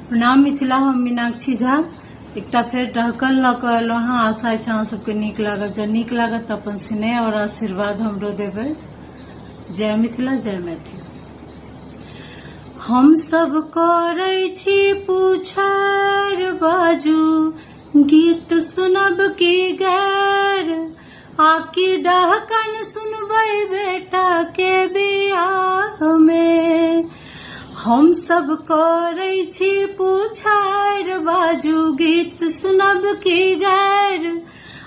प्रणाम मिथिला, हम मीनाक्षी झा एकटा फेर ढकल ल के एलहुँ हँ। आशा छै अहाँ सबके नीक लागत। जब नीक लागत तऽ अपन स्नेह और आशीर्वाद हमरो देबै। जय मिथिला, जय मैथिल। हम सब करै छी पूछर बाजू, गीत सुनब की गैर, आकि डहकन सुनबै बेटा के बियाह में। हम सब करै छी पूछर बाजू, गीत सुनब की गैर,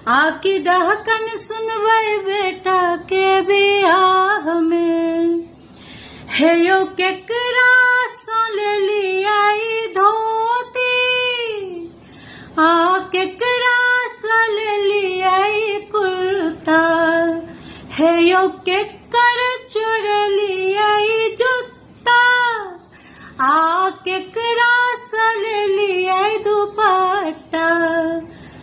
आकि डहकन सुनबै बेटा के बियाह में। हे यो केकरा सँ लेलियै धोती, आ केकरा सँ लेलियै कुर्ता, हे यो केकर चोरलियै जूता, आ केकरा सँ लेलियै दुपट्टा।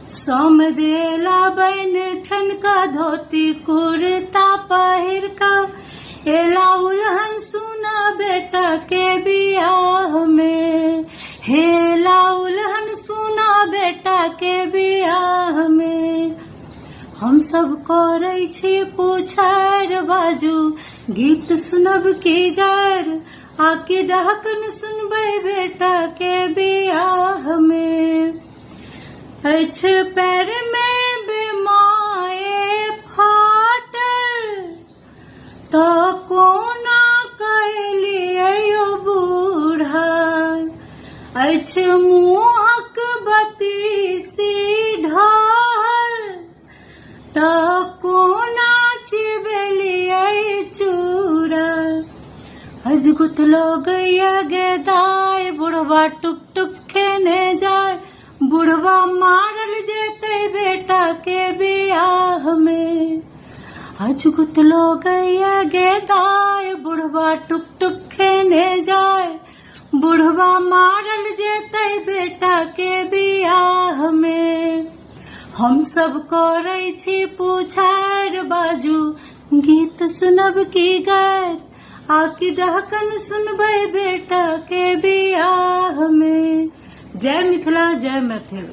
सम देला बन ठनका धोती कुर्ता पहिर का, एला उल्हन सुना बेटा के बियाह में। हेला उल्हन सुना बेटा के बियाह में। हम सब करै छी पूछर बाजू, गीत सुनब की गैर, आकि डहकन सुनबै बेटा के बियाह में। अछि पैर में बेमाए फाटल, तऽ कोना कहलियै यौ बूढ़ा, अछि मुँहक बत्तीसी ढाल, तऽ कोना चिबेलियै चूड़ा। अजगुत लगैया गेदाय, बुढ़वा टुक टुक खेने जाय, बुढ़वा मारल जेतै बेटा के बियाह में। अजगुत लगैया गेदाय, बुढ़वा टुक टुक खेने जाय, बुढ़वा मारल जेतै बेटा के बियाह में। हम सब करै छी पूछर बाजू, गीत सुनब की गैर, आकि डहकन सुनबै बेटा के बियाह में। जय मिथिला, जय मैथिल।